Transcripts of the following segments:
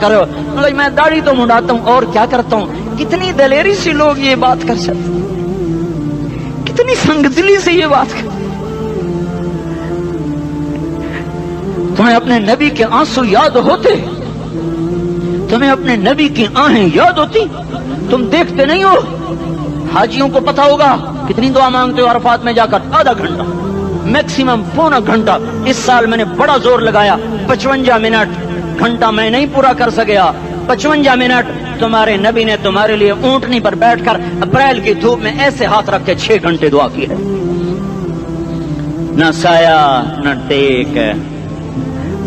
کرو؟ میں داڑھی تو منڈاتا ہوں اور کیا کرتا ہوں۔ کتنی دلیری سے لوگ یہ بات کر سکتے، کتنی سنگدلی سے یہ بات کر۔ تمہیں اپنے نبی کے آنسو یاد ہوتے؟ تمہیں اپنے نبی کی آہیں یاد ہوتی؟ تم دیکھتے نہیں ہو؟ حاجیوں کو پتا ہوگا کتنی دعا مانگتے ہو عرفات میں جا کر؟ آدھا گھنٹہ، میکسیمم پونا گھنٹہ۔ اس سال میں نے بڑا زور لگایا، 55 منٹ، گھنٹہ میں نہیں پورا کر سکیا، 55 منٹ تمہارے نبی نے تمہارے لیے اونٹنی پر بیٹھ کر اپریل کی دھوپ میں ایسے ہاتھ رکھ کے 6 گھنٹے دعا کی ہے۔ نہ سایہ نہ ٹیک،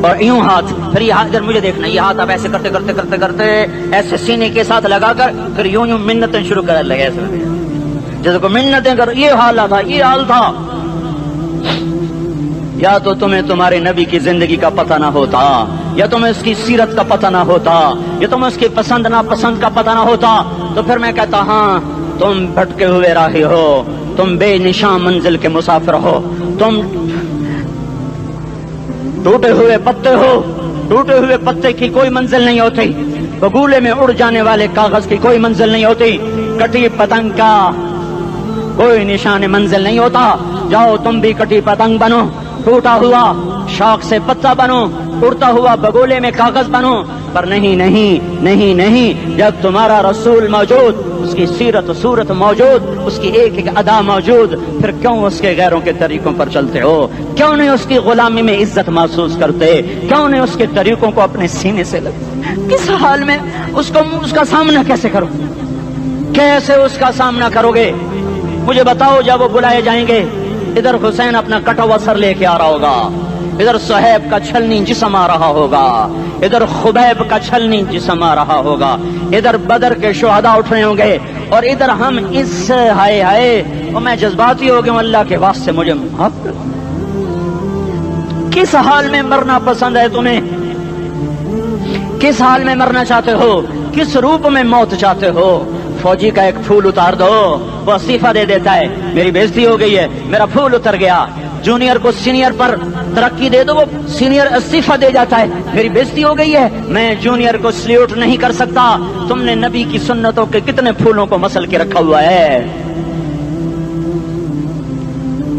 اور یوں ہاتھ، پھر یہ ہاتھ ادھر مجھے دیکھنا، یہ ہاتھ آپ ایسے کرتے کرتے کرتے کرتے ایسے سینے کے ساتھ لگا کر پھر یوں یوں منتیں شروع کر لگے، ایسے جیسے کو منتیں کر۔ یہ حال تھا، یہ حال تھا۔ یا تو تمہیں تمہارے نبی کی زندگی کا پتہ نہ ہوتا، یا تمہیں اس کی سیرت کا پتہ نہ ہوتا، یا تمہیں اس کی پسند ناپسند کا پتہ نہ ہوتا، تو پھر میں کہتا ہاں تم بھٹکے ہوئے راہی ہو، تم بے نشان منزل کے مسافر ہو، تم ٹوٹے ہوئے پتے ہو۔ ٹوٹے ہوئے پتے کی کوئی منزل نہیں ہوتی، بگولے میں اڑ جانے والے کاغذ کی کوئی منزل نہیں ہوتی، کٹی پتنگ کا کوئی نشان منزل نہیں ہوتا۔ جاؤ تم بھی کٹی پتنگ بنو، ٹوٹا ہوا شاخ سے پتا بنو، اڑتا ہوا بگولے میں کاغذ بنو، پر نہیں نہیں نہیں نہیں، جب تمہارا رسول موجود، اس کی سیرت صورت موجود، اس کی ایک ایک ادا موجود، پھر کیوں اس کے غیروں کے طریقوں پر چلتے ہو؟ کیوں نہیں اس کی غلامی میں عزت محسوس کرتے؟ کیوں نہیں اس کے طریقوں کو اپنے سینے سے لگتے؟ کس حال میں اس کا سامنا کیسے کرو؟ کیسے اس کا سامنا کرو گے؟ مجھے بتاؤ، جب وہ بلائے جائیں گے، ادھر حسین اپنا کٹا ہوا سر لے کے آ رہا ہوگا، ادھر صہیب کا چھلنی جسم آ رہا ہوگا، ادھر خبیب کا چھلنی جسم آ رہا ہوگا، ادھر بدر کے شہداء اٹھ رہے ہوں گے، اور ادھر ہم اس ہائے ہائے، اور میں جذباتی ہو گیا ہوں، اللہ کے واسطے مجھے معاف کر۔ کس حال میں مرنا پسند ہے تمہیں؟ کس حال میں مرنا چاہتے ہو؟ کس روپ میں موت چاہتے ہو؟ فوجی کا ایک پھول اتار دو، وہ استعفیٰ دے دیتا ہے، میری بےزتی ہو گئی ہے، میرا پھول اتر گیا۔ جونیئر کو سینئر پر ترقی دے دو، وہ سینئر استعفیٰ دے جاتا ہے، میری بےزتی ہو گئی ہے، میں جونیئر کو سلیوٹ نہیں کر سکتا۔ تم نے نبی کی سنتوں کے کتنے پھولوں کو مسل کے رکھا ہوا ہے؟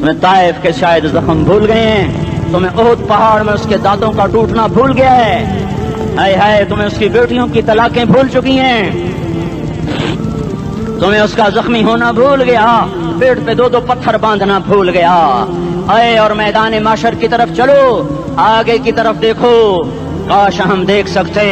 تمہیں طائف کے شاید زخم بھول گئے ہیں، تمہیں احد پہاڑ میں اس کے دانتوں کا ٹوٹنا بھول گیا ہے، ہائے ہائے تمہیں اس کی بیٹیوں کی طلاقیں بھول چکی ہیں، تمہیں اس کا زخمی ہونا بھول گیا، پیٹ پہ 2 پتھر باندھنا بھول گیا۔ آئے اور میدان معاشر کی طرف چلو، آگے کی طرف دیکھو۔ کاش ہم دیکھ سکتے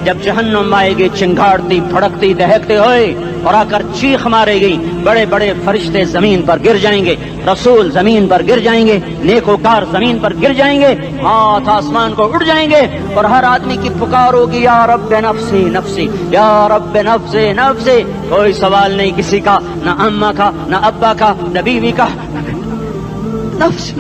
جب جہنم آئے گی چنگاڑتی بھڑکتی دہکتے ہوئے اور آ کر چیخ مارے گی، بڑے بڑے فرشتے زمین پر گر جائیں گے، رسول زمین پر گر جائیں گے، نیکوکار زمین پر گر جائیں گے، ہاتھ آسمان کو اڑ جائیں گے، اور ہر آدمی کی پکار ہوگی یا رب نفسی نفسی، یا رب نفسی نفسی۔ کوئی سوال نہیں کسی کا، نہ اماں کا، نہ ابا کا، نہ بیوی کا، نفس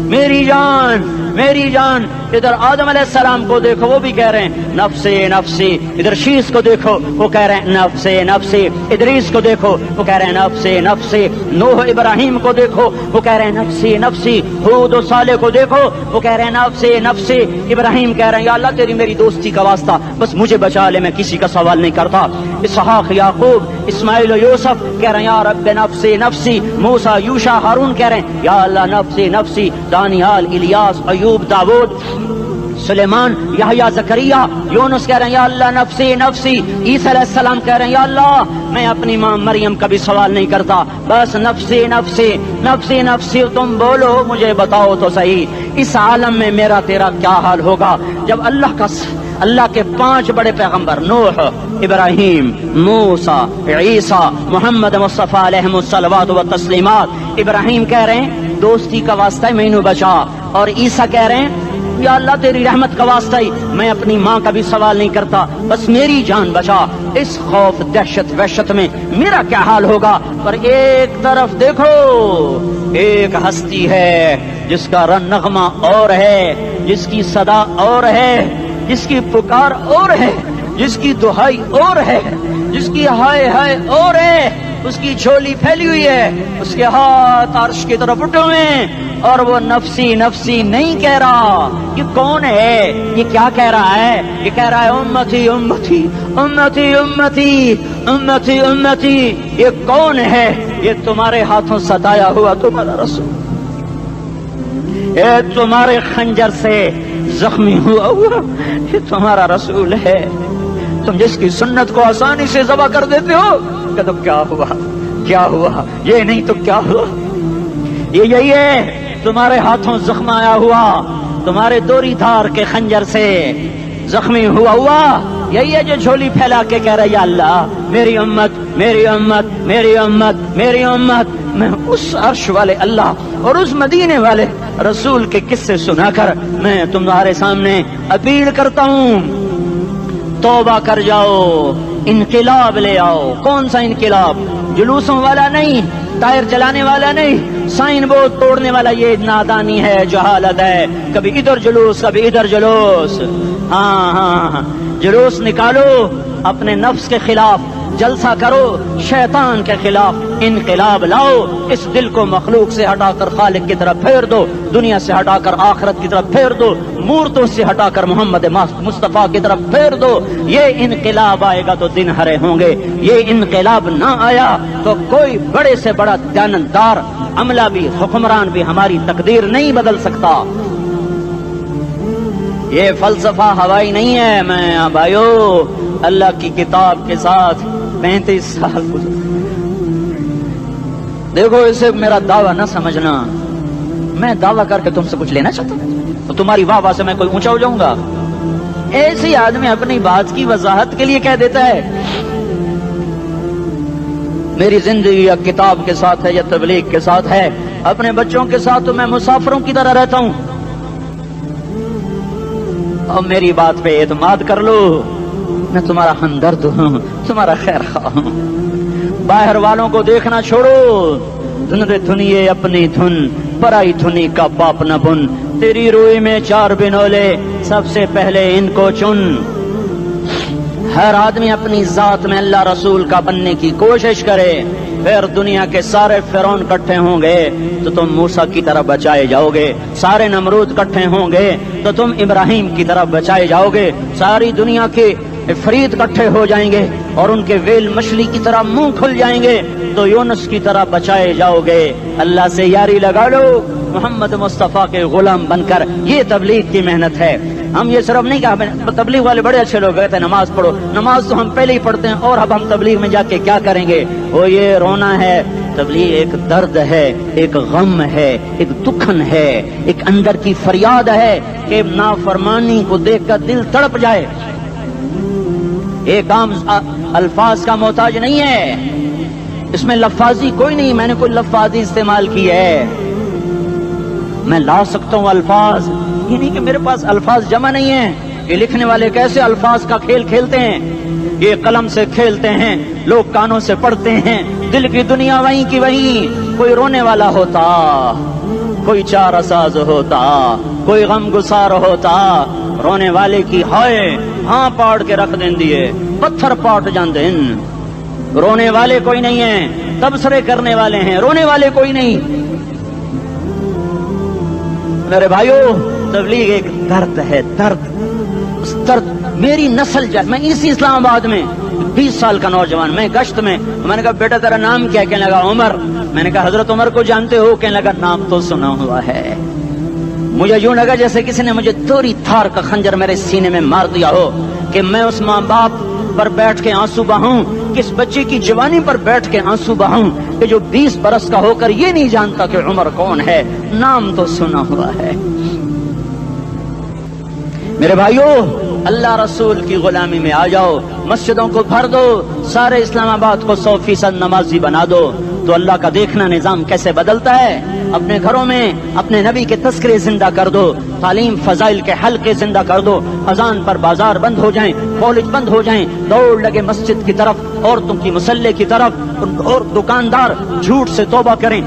میری جان میری جان۔ ادھر آدم علیہ السلام کو دیکھو، وہ بھی کہہ رہے ہیں نفسی نفسی، ادھر شیش کو دیکھو، وہ کہہ رہے ہیں نفسی نفسی، ادریس کو دیکھو، وہ کہہ رہے ہیں نفسی نفسی، نوح ابراہیم کو دیکھو، وہ کہہ رہے ہیں نفسی نفسی، ہود و صالح کو دیکھو، وہ کہہ رہے ہیں نفسی نفسی۔ ابراہیم کہہ رہے ہیں یا اللہ تیری میری دوستی کا واسطہ، بس مجھے بچا لے، میں کسی کا سوال نہیں کرتا۔ اسحاق یعقوب اسماعیل و یوسف کہہ رہے ہیں یا رب نفسی نفسی۔ موسیٰ یوشع ہارون کہہ رہے ہیں یا اللہ نفسی نفسی۔ دانیال الیاس ایوب داود سلیمان یحییٰ زکریا یونس کہہ رہے ہیں یا اللہ نفسی نفسی۔ عیسیٰ علیہ السلام کہہ رہے ہیں یا اللہ میں اپنی ماں مریم کا بھی سوال نہیں کرتا، بس نفسی نفسی نفسی نفسی۔ تم بولو مجھے بتاؤ تو صحیح، اس عالم میں میرا تیرا کیا حال ہوگا جب اللہ کے 5 بڑے پیغمبر نوح، ابراہیم، موسیٰ، عیسیٰ، محمد مصطفیٰ علیہ الصلوات و تسلیمات۔ ابراہیم کہہ رہے ہیں دوستی کا واسطہ ہے مینوں بچا، اور عیسیٰ کہہ رہے ہیں یا اللہ تیری رحمت کا واسطہ ہی میں اپنی ماں کا بھی سوال نہیں کرتا، بس میری جان بچا۔ اس خوف دہشت وحشت میں میرا کیا حال ہوگا؟ پر ایک طرف دیکھو، ایک ہستی ہے جس کا رن نغمہ اور ہے، جس کی صدا اور ہے، جس کی پکار اور ہے، جس کی دہائی اور ہے، جس کی ہائے ہائے اور ہے، اس کی جھولی پھیلی ہوئی ہے، اس کے ہاتھ عرش کی طرف اٹھے ہوئے ہیں، اور وہ نفسی نفسی نہیں کہہ رہا. یہ کون ہے؟ یہ کیا کہہ رہا ہے؟ یہ کہہ رہا ہے امتی امتی امتی امتی امتی امتی. یہ کون ہے؟ یہ تمہارے ہاتھوں ستایا ہوا تمہارا رسول، یہ تمہارے خنجر سے زخمی ہوا یہ تمہارا رسول ہے. تم جس کی سنت کو آسانی سے ذبح کر دیتے ہو کہ تو کیا ہوا کیا ہوا، یہ نہیں تو کیا ہوا. یہ یہی ہے تمہارے ہاتھوں زخم آیا ہوا، تمہارے دوری دھار کے خنجر سے زخمی ہوا یہی ہے جو جھولی پھیلا کے کہہ رہا ہے یا اللہ میری امت میری امت میری امت میری امت. میں اس عرش والے اللہ اور اس مدینے والے رسول کے قصے سنا کر میں تمہارے سامنے اپیل کرتا ہوں، توبہ کر جاؤ، انقلاب لے آؤ. کون سا انقلاب؟ جلوسوں والا نہیں، ٹائر چلانے والا نہیں، سائن بورڈ توڑنے والا. یہ نادانی ہے، جہالت ہے. کبھی ادھر جلوس کبھی ادھر جلوس. ہاں جلوس نکالو اپنے نفس کے خلاف، جلسہ کرو شیطان کے خلاف، انقلاب لاؤ. اس دل کو مخلوق سے ہٹا کر خالق کی طرف پھیر دو، دنیا سے ہٹا کر آخرت کی طرف پھیر دو، مورتوں سے ہٹا کر محمد مصطفیٰ کی طرف پھیر دو. یہ انقلاب آئے گا تو دن ہرے ہوں گے. یہ انقلاب نہ آیا تو کوئی بڑے سے بڑا دیانتدار عملہ بھی حکمران بھی ہماری تقدیر نہیں بدل سکتا. یہ فلسفہ ہوائی نہیں ہے. میں بھائیو اللہ کی کتاب کے ساتھ 35 سال دیکھو، اسے میرا دعویٰ نہ سمجھنا. میں دعویٰ کر کے تم سے کچھ لینا چاہتا ہوں تو تمہاری واہ واہ سے میں کوئی اونچا ہو جاؤں گا؟ ایسی آدمی اپنی بات کی وضاحت کے لیے کہہ دیتا ہے میری زندگی یا کتاب کے ساتھ ہے یا تبلیغ کے ساتھ ہے. اپنے بچوں کے ساتھ تو میں مسافروں کی طرح رہتا ہوں. اور میری بات پہ اعتماد کر لو، میں تمہارا ہمدرد ہوں، تمہارا خیر خواہ ہوں. باہر والوں کو دیکھنا چھوڑو. دھن رے دھنیے اپنی دھن، پرائی دھنی کا باپ نہ بن. تیری روئی میں 4 بنولے، سب سے پہلے ان کو چن. ہر آدمی اپنی ذات میں اللہ رسول کا بننے کی کوشش کرے، پھر دنیا کے سارے فرعون اکٹھے ہوں گے تو تم موسیٰ کی طرح بچائے جاؤ گے. سارے نمرود اکٹھے ہوں گے تو تم ابراہیم کی طرح بچائے جاؤ گے. ساری دنیا کے فرید اکٹھے ہو جائیں گے اور ان کے ویل مچھلی کی طرح منہ کھل جائیں گے تو یونس کی طرح بچائے جاؤ گے. اللہ سے یاری لگا لو محمد مصطفیٰ کے غلام بن کر. یہ تبلیغ کی محنت ہے. ہم یہ صرف نہیں کہا تبلیغ والے بڑے اچھے لوگ کہتے ہیں نماز پڑھو. نماز تو ہم پہلے ہی پڑھتے ہیں اور اب ہم تبلیغ میں جا کے کیا کریں گے؟ وہ یہ رونا ہے. تبلیغ ایک درد ہے، ایک غم ہے، ایک دکھن ہے، ایک اندر کی فریاد ہے کہ نافرمانی کو دیکھ کر دل تڑپ جائے. ایک عام الفاظ کا محتاج نہیں ہے، اس میں لفاظی کوئی نہیں. میں نے کوئی لفاظی استعمال کی ہے، میں لا سکتا ہوں الفاظ. یہ نہیں کہ میرے پاس الفاظ جمع نہیں ہیں. یہ لکھنے والے کیسے الفاظ کا کھیل کھیلتے ہیں، یہ قلم سے کھیلتے ہیں، لوگ کانوں سے پڑھتے ہیں. دل کی دنیا وہیں کی وہیں. کوئی رونے والا ہوتا، کوئی چارہ ساز ہوتا، کوئی غم گسار ہوتا. رونے والے کی ہائے ہاں پاڑ کے رکھ دیں دیے، پتھر پاٹ جان دیں. رونے والے کوئی نہیں ہیں، تبصرے کرنے والے ہیں، رونے والے کوئی نہیں. میرے بھائیو تبلیغ ایک درد ہے، درد. اس درد میری نسل جائے. میں اسی اسلام آباد میں 20 سال کا نوجوان، میں گشت میں نے کہا بیٹا تیرا نام کیا؟ کہنے لگا عمر. میں نے کہا حضرت عمر کو جانتے ہو؟ کہنے لگا نام تو سنا ہوا ہے. مجھے یوں لگا جیسے کسی نے مجھے دوری تھار کا خنجر میرے سینے میں مار دیا ہو کہ میں اس ماں باپ پر بیٹھ کے آنسو بہاؤں، کس بچے کی جوانی پر بیٹھ کے آنسو بہاؤں کہ جو 20 برس کا ہو کر یہ نہیں جانتا کہ عمر کون ہے. نام تو سنا ہوا ہے. میرے بھائیو اللہ رسول کی غلامی میں آ جاؤ. مسجدوں کو بھر دو، سارے اسلام آباد کو 100% نمازی بنا دو تو اللہ کا دیکھنا نظام کیسے بدلتا ہے. اپنے گھروں میں اپنے نبی کے تذکرے زندہ کر دو، تعلیم فضائل کے حلقے زندہ کر دو. اذان پر بازار بند ہو جائیں، کالج بند ہو جائیں، دوڑ لگے مسجد کی طرف، عورتوں کی مصلے کی طرف. اور دکاندار جھوٹ سے توبہ کریں،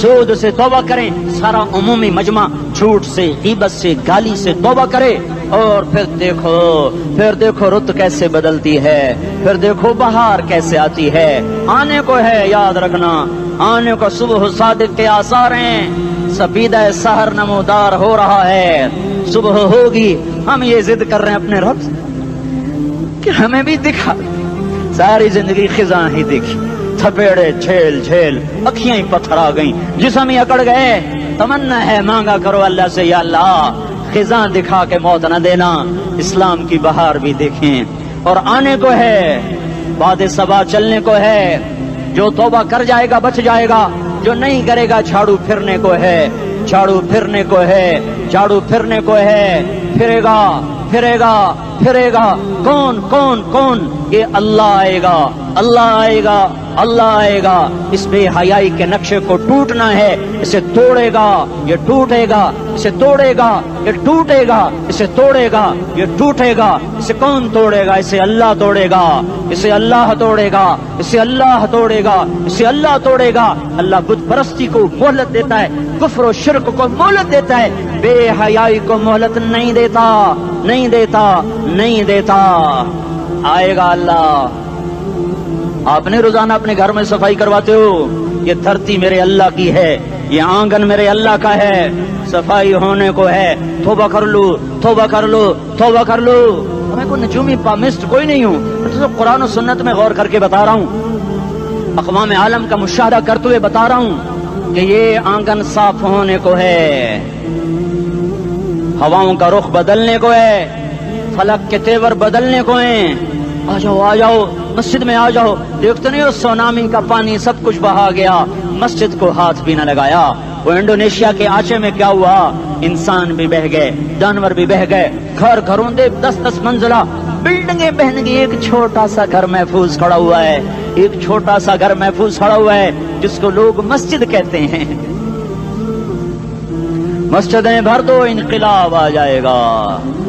سود سے توبہ کریں. سارا عمومی مجمع جھوٹ سے، غیبت سے، گالی سے توبہ کرے. اور پھر دیکھو رت کیسے بدلتی ہے، پھر دیکھو بہار کیسے آتی ہے. آنے کو ہے، یاد رکھنا آنے کو. صبح صادق کے آثار ہیں، سپیدہ سحر نمودار ہو رہا ہے، صبح ہوگی، ہم یہ ضد کر رہے ہیں اپنے رب سے کہ ہمیں بھی دکھا۔ ساری زندگی خزاں ہی دیکھی، تھپیڑے جھیل جھیل، اکھیاں ہی پتھر آ گئیں، جسم ہی اکڑ گئے۔ تمنا ہے مانگا کرو اللہ سے، یا اللہ خزاں دکھا کے موت نہ دینا، اسلام کی بہار بھی دیکھیں۔ اور آنے کو ہے، باد صبا چلنے کو ہے، جو توبہ کر جائے گا بچ جائے گا، جو نہیں کرے گا جھاڑو پھرنے کو ہے، جھاڑو پھرنے کو ہے، جھاڑو پھرنے کو ہے، پھرے گا پھرے گا پھرے گا۔ کون کون کون؟ یہ اللہ آئے گا، اللہ آئے گا، اللہ آئے گا۔ اس بے حیائی کے نقشے کو ٹوٹنا ہے، اسے توڑے گا یہ ٹوٹے گا، اسے توڑے گا یہ ٹوٹے گا، اسے توڑے گا یہ ٹوٹے گا۔ اسے کون توڑے گا؟ اسے اللہ توڑے گا، اسے اللہ توڑے گا، اسے اللہ توڑے گا، اسے اللہ توڑے گا۔ اللہ بت پرستی کو مہلت دیتا ہے، کفر و شرک کو مہلت دیتا ہے، بے حیائی کو مہلت نہیں دیتا، نہیں دیتا، نہیں دیتا۔ آئے گا اللہ۔ آپ نے روزانہ اپنے گھر میں صفائی کرواتے ہو؟ یہ دھرتی میرے اللہ کی ہے، یہ آنگن میرے اللہ کا ہے، صفائی ہونے کو ہے۔ توبہ کر لو، توبہ کر لو، توبہ کر لو۔ میں کوئی نجومی پامسٹ کوئی نہیں ہوں، میں تو قرآن و سنت میں غور کر کے بتا رہا ہوں، اقوام عالم کا مشاہدہ کرتے ہوئے بتا رہا ہوں کہ یہ آنگن صاف ہونے کو ہے، ہواؤں کا رخ بدلنے کو ہے، فلک کے تیور بدلنے کو ہیں۔ آ جاؤ آ جاؤ، مسجد میں آ جاؤ۔ دیکھتے نہیں ہو سونامی کا پانی سب کچھ بہا گیا، مسجد کو ہاتھ بھی نہ لگایا۔ وہ انڈونیشیا کے آچے میں کیا ہوا؟ انسان بھی بہ گئے، جانور بھی بہ گئے، گھر گھروں دے 10-10 منزلہ بلڈنگیں بہن گئی، ایک چھوٹا سا گھر محفوظ کھڑا ہوا ہے، ایک چھوٹا سا گھر محفوظ کھڑا ہوا ہے جس کو لوگ مسجد کہتے ہیں۔ مسجدیں بھر دو، انقلاب آ جائے گا۔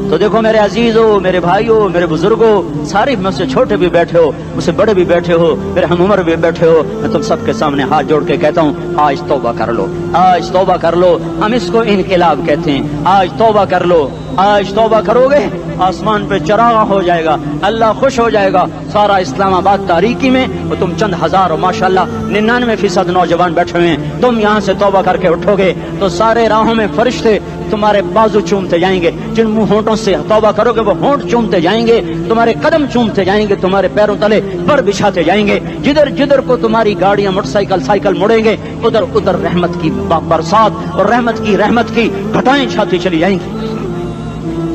تو دیکھو میرے عزیزو، میرے بھائیو، میرے بزرگو، سارے مجھ سے چھوٹے بھی بیٹھے ہو، مجھ سے بڑے بھی بیٹھے ہو، میرے ہم عمر بھی بیٹھے ہو، میں تم سب کے سامنے ہاتھ جوڑ کے کہتا ہوں آج توبہ کر لو، آج توبہ کر لو۔ ہم اس کو انقلاب کہتے ہیں۔ آج توبہ کر لو، آج توبہ کرو گے آسمان پہ چراغ ہو جائے گا، اللہ خوش ہو جائے گا۔ سارا اسلام آباد تاریکی میں اور تم چند ہزار اور ماشاءاللہ 99% نوجوان بیٹھے ہوئے ہیں، تم یہاں سے توبہ کر کے اٹھو گے تو سارے راہوں میں فرشتے تمہارے بازو چومتے جائیں گے، جن منہ ہونٹوں سے توبہ کرو گے وہ ہونٹ چومتے جائیں گے، تمہارے قدم چومتے جائیں گے، تمہارے پیروں تلے پر بچھاتے جائیں گے، جدھر جدھر کو تمہاری گاڑیاں موٹر سائیکل سائیکل مڑیں گے ادھر ادھر رحمت کی برسات اور رحمت کی گھٹائیں چھاتی چلی جائیں گی۔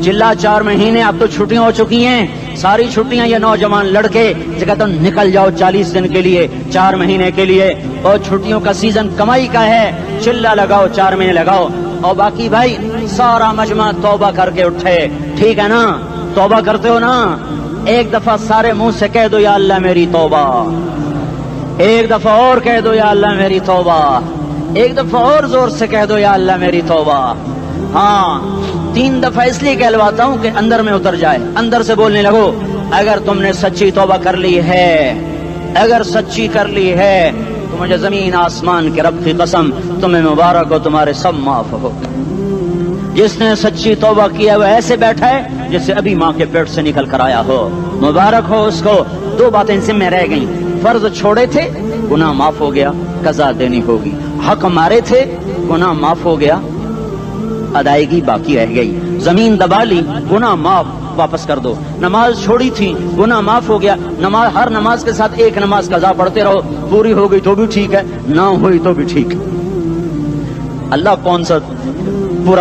چلا 4 مہینے اب تو چھٹیاں ہو چکی ہیں، ساری چھٹیاں یہ نوجوان لڑکے جگہ تو نکل جاؤ 40 دن کے لیے، 4 مہینے کے لیے، اور چھٹیوں کا سیزن کمائی کا ہے، چلا لگاؤ 4 مہینے لگاؤ، اور باقی بھائی سارا مجمع توبہ کر کے اٹھے، ٹھیک ہے نا؟ توبہ کرتے ہو نا؟ ایک دفعہ سارے منہ سے کہہ دو یا اللہ میری توبہ، ایک دفعہ اور کہہ دو یا اللہ میری توبہ، ایک دفعہ اور زور سے کہہ دو یا اللہ میری توبہ۔ ہاں 3 دفعہ اس لیے کہلواتا ہوں کہ اندر میں اتر جائے، اندر سے بولنے لگو۔ اگر تم نے سچی توبہ کر لی ہے، اگر سچی کر لی ہے تو مجھے زمین آسمان کے رب کی قسم تمہیں مبارک ہو، تمہارے سب معاف ہو۔ جس نے سچی توبہ کیا وہ ایسے بیٹھا ہے جسے ابھی ماں کے پیٹ سے نکل کر آیا ہو، مبارک ہو اس کو۔ 2 باتیں ان سے میں رہ گئیں، فرض چھوڑے تھے گناہ معاف ہو گیا، قضا دینی ہوگی، حق مارے تھے گناہ معاف ہو گیا، ادائیگی باقی رہ گئی، زمین دبا لی گناہ معاف، واپس کر دو، نماز چھوڑی تھی گناہ معاف ہو گیا، نماز ہر نماز کے ساتھ ایک نماز قضا پڑھتے رہو، پوری ہو گئی تو بھی ٹھیک ہے، نہ ہوئی تو بھی ٹھیک ہے۔ اللہ کون سا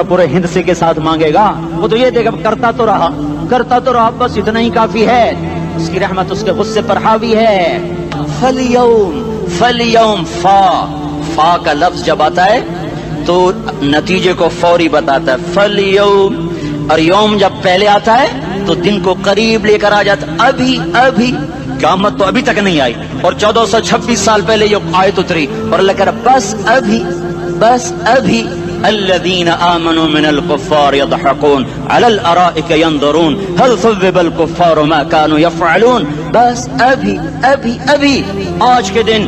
پورے ہند سے کے ساتھ مانگے گا؟ وہ تو یہ دیکھا کرتا تو رہا، بس اتنا ہی کافی ہے، اس کی رحمت اس کے غصے پر حاوی ہے۔ فَالْيَوْمِ فا کا لفظ جب آتا ہے تو نتیجے کو فوری بتاتا ہے، فَالْيَوْمِ، اور یوم جب پہلے آتا ہے تو دن کو قریب لے کر آ جاتا، ابھی قیامت تو ابھی تک نہیں آئی، اور 1426 سال پہلے یہ آیت اتری، اور اللہ کہہ رہا بس ابھی الذين آمنوا من الكفار يضحكون على الارائك ينظرون هل ثوب الكفار ما كانوا يفعلون۔ بس ابھی آج کے دن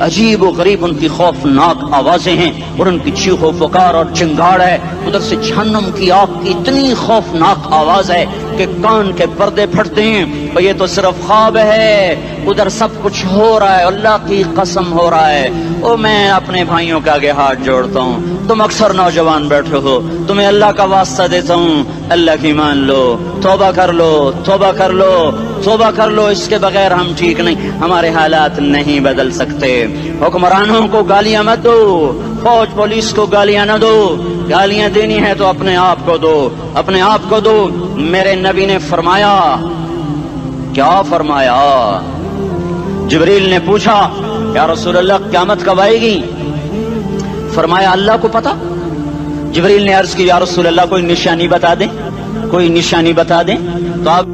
عجیب و غریب ان کی خوفناک آوازیں ہیں اور ان کی چیخ و پکار اور چنگاڑ ہے. ادھر سے جہنم کی آگ کی اتنی خوفناک آواز ہے کہ کان کے پردے پھٹتے ہیں. اور یہ تو صرف خواب ہے، ادھر سب کچھ ہو رہا ہے، اللہ کی قسم ہو رہا ہے. او میں اپنے بھائیوں کے آگے ہاتھ جوڑتا ہوں، تم اکثر نوجوان بیٹھے ہو، تمہیں اللہ کا واسطہ دیتا ہوں، اللہ کی مان لو، توبہ کر لو، توبہ کر لو، توبہ کر لو. اس کے بغیر ہم ٹھیک نہیں، ہمارے حالات نہیں بدل سکتے. حکمرانوں کو گالیاں مت دو، فوج پولیس کو گالیاں نہ دو. گالیاں دینی ہے تو اپنے آپ کو دو، اپنے آپ کو دو. میرے نبی نے فرمایا، کیا فرمایا؟ جبریل نے پوچھا یا رسول اللہ قیامت کب آئے گی؟ فرمایا اللہ کو پتا. جبریل نے عرض کی یا رسول اللہ کوئی نشانی بتا دیں، کوئی نشانی بتا دیں. تو آپ